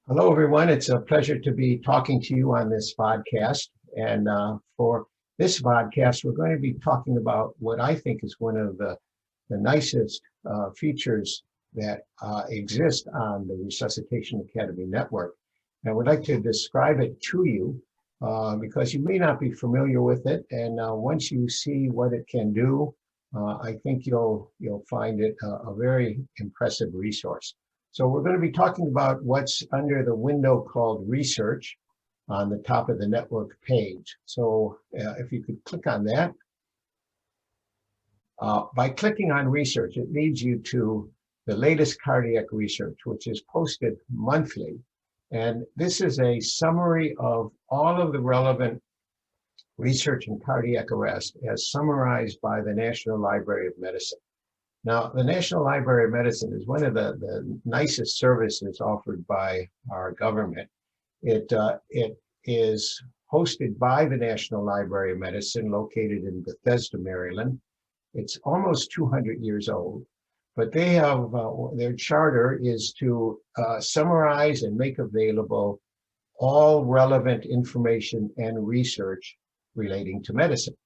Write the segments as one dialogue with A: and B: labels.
A: Hello, everyone. It's a pleasure to be talking to you on this podcast. And for this podcast, we're going to be talking about what I think is one of the nicest features that exist on the Resuscitation Academy network. And I would like to describe it to you because you may not be familiar with it. And once you see what it can do, I think you'll find it a very impressive resource. So we're going to be talking about what's under the window called Research on the top of the network page. So if you could click on that. By clicking on Research, it leads you to the latest cardiac research, which is posted monthly. And this is a summary of all of the relevant research in cardiac arrest as summarized by the National Library of Medicine. Now, the National Library of Medicine is one of the nicest services offered by our government. It is hosted by the National Library of Medicine, located in Bethesda, Maryland. It's almost 200 years old, but they have their charter is to summarize and make available all relevant information and research relating to medicine.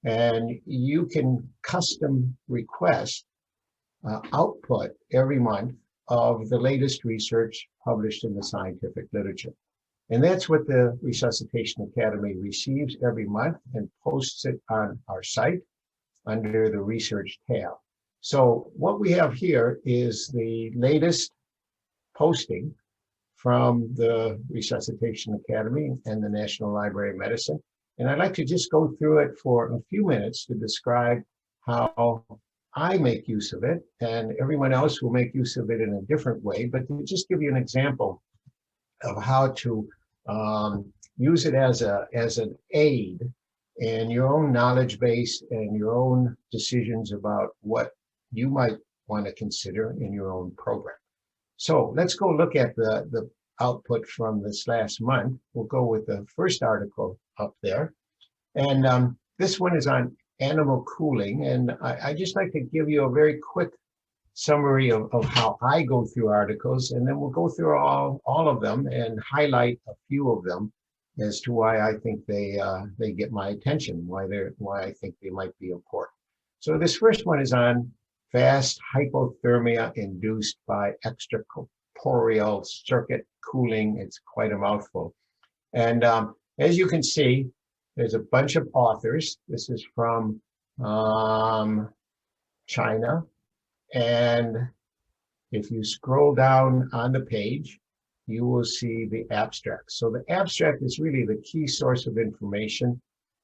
A: And you can custom request output every month of the latest research published in the scientific literature. And that's what the Resuscitation Academy receives every month and posts it on our site under the Research tab. So what we have here is the latest posting from the Resuscitation Academy and the National Library of Medicine. And I'd like to just go through it for a few minutes to describe how I make use of it, and everyone else will make use of it in a different way, but to just give you an example of how to use it as an aid in your own knowledge base and your own decisions about what you might want to consider in your own program. So let's go look at the output from this last month. We'll go with the first article up there. And this one is on animal cooling. And I just like to give you a very quick summary of how I go through articles, and then we'll go through all of them and highlight a few of them as to why I think they get my attention, why I think they might be important. So this first one is on fast hypothermia induced by extracorporeal circuit cooling. It's quite a mouthful. And as you can see, there's a bunch of authors. This is from China. And if you scroll down on the page, you will see the abstract. So the abstract is really the key source of information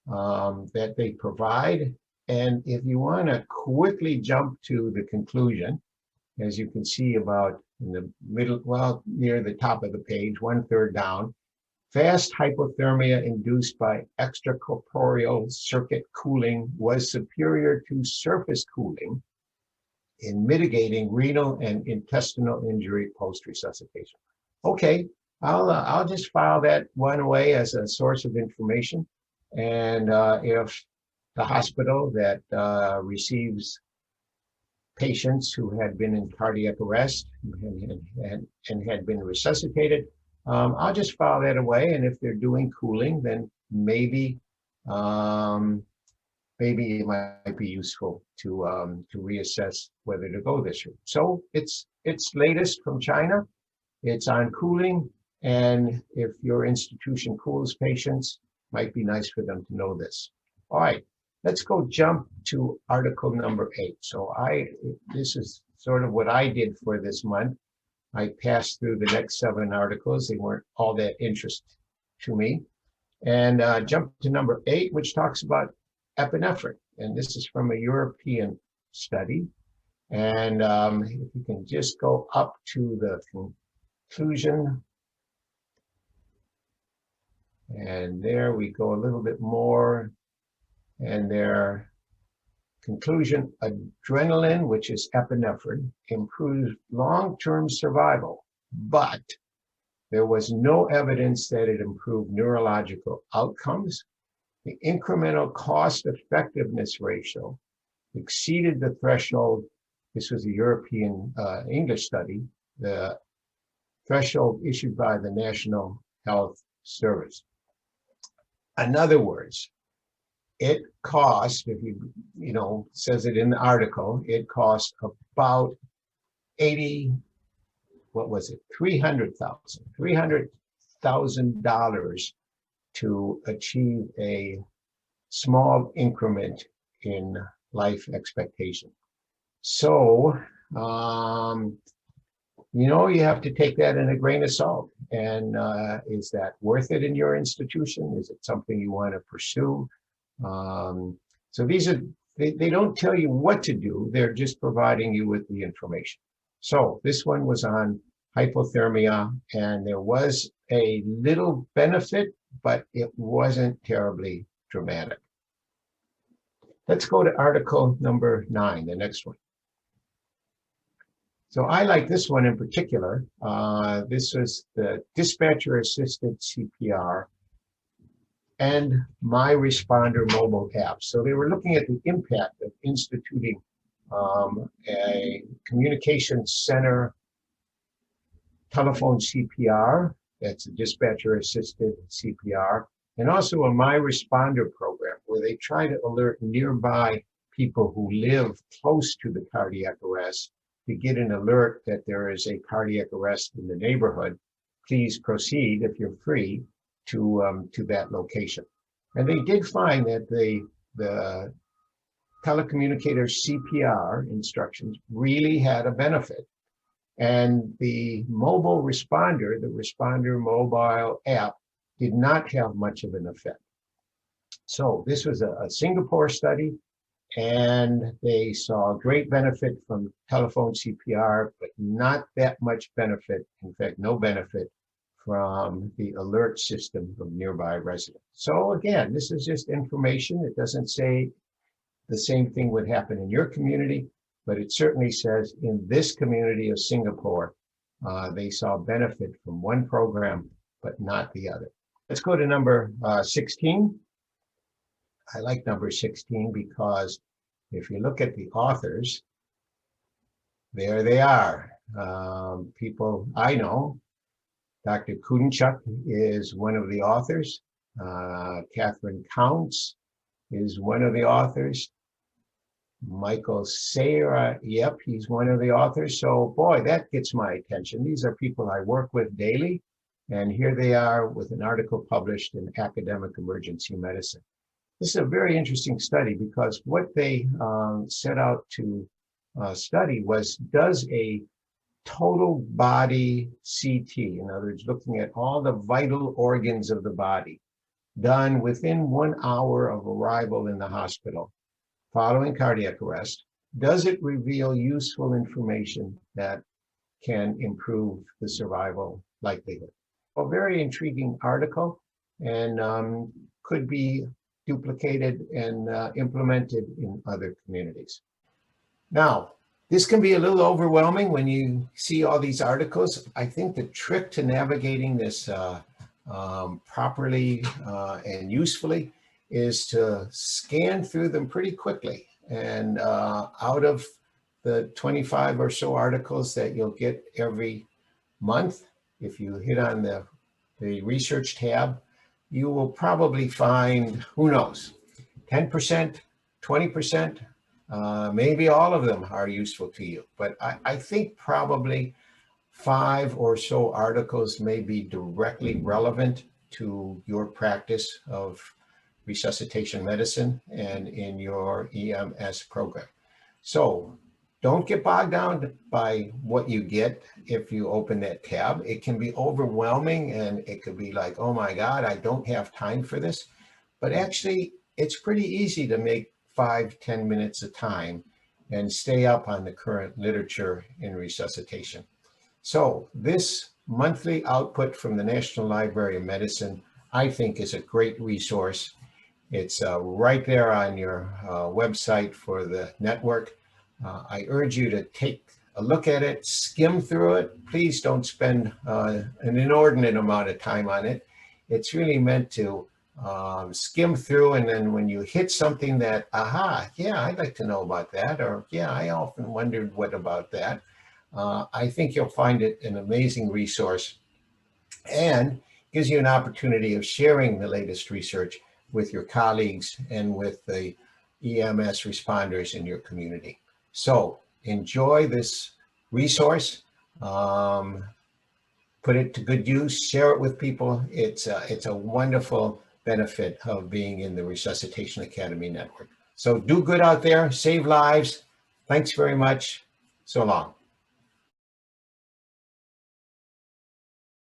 A: that they provide. And if you want to quickly jump to the conclusion, as you can see about in the middle, well, near the top of the page, 1/3 down, fast hypothermia induced by extracorporeal circuit cooling was superior to surface cooling in mitigating renal and intestinal injury post-resuscitation. Okay, I'll just file that one away as a source of information. And if the hospital that receives patients who had been in cardiac arrest and had been resuscitated, I'll just file that away. And if they're doing cooling, then maybe it might be useful to reassess whether to go this route. So it's latest from China. It's on cooling, and if your institution cools patients, might be nice for them to know this. All right, let's go jump to article number 8. So this is sort of what I did for this month. I passed through the next 7 articles. They weren't all that interesting to me. And jump to number 8, which talks about epinephrine. And this is from a European study. And if you can just go up to the conclusion. And there we go a little bit more. And their conclusion, adrenaline, which is epinephrine, improves long-term survival, but there was no evidence that it improved neurological outcomes. The incremental cost effectiveness ratio exceeded the threshold. This was a European English study, the threshold issued by the National Health Service. In other words, it costs, if says it in the article, it costs about 80, what was it, $300,000 to achieve a small increment in life expectation. So, you have to take that in a grain of salt. And is that worth it in your institution? Is it something you want to pursue? So they don't tell you what to do. They're just providing you with the information. So this one was on hypothermia, and there was a little benefit, but it wasn't terribly dramatic. Let's go to article number 9, the next one. So I like this one in particular. This was the dispatcher-assisted CPR and My Responder mobile app. So they were looking at the impact of instituting a communication center telephone CPR, that's a dispatcher-assisted CPR, and also a My Responder program where they try to alert nearby people who live close to the cardiac arrest to get an alert that there is a cardiac arrest in the neighborhood. Please proceed, if you're free, to that location. And they did find that the telecommunicator CPR instructions really had a benefit. And the mobile responder, the Responder mobile app, did not have much of an effect. So this was a Singapore study, and they saw great benefit from telephone CPR, but not that much benefit, in fact, no benefit from the alert system of nearby residents. So again, this is just information. It doesn't say the same thing would happen in your community, but it certainly says in this community of Singapore, they saw benefit from one program, but not the other. Let's go to number 16. I like number 16 because if you look at the authors, there they are. People I know. Dr. Kudenchuk is one of the authors. Catherine Counts is one of the authors. Michael Sayer, yep, he's one of the authors. So boy, that gets my attention. These are people I work with daily. And here they are with an article published in Academic Emergency Medicine. This is a very interesting study because what they set out to study was, does a total body CT, in other words, looking at all the vital organs of the body, done within 1 hour of arrival in the hospital following cardiac arrest, does it reveal useful information that can improve the survival likelihood? A very intriguing article, and could be duplicated and implemented in other communities. Now, this can be a little overwhelming when you see all these articles. I think the trick to navigating this properly and usefully is to scan through them pretty quickly. And out of the 25 or so articles that you'll get every month, if you hit on the research tab, you will probably find, who knows, 10%, 20%, maybe all of them are useful to you. But I think probably 5 or so articles may be directly relevant to your practice of resuscitation medicine and in your EMS program. So don't get bogged down by what you get if you open that tab. It can be overwhelming and it could be like, oh my God, I don't have time for this. But actually, it's pretty easy to make 5-10 minutes of time and stay up on the current literature in resuscitation. So this monthly output from the National Library of Medicine, I think, is a great resource. It's right there on your website for the network. I urge you to take a look at it, skim through it. Please don't spend an inordinate amount of time on it. It's really meant to skim through, and then when you hit something that, aha, yeah, I'd like to know about that, or yeah, I often wondered what about that, I think you'll find it an amazing resource and gives you an opportunity of sharing the latest research with your colleagues and with the EMS responders in your community. So enjoy this resource, put it to good use, share it with people. It's a wonderful benefit of being in the Resuscitation Academy network. So do good out there, save lives. Thanks very much. So long.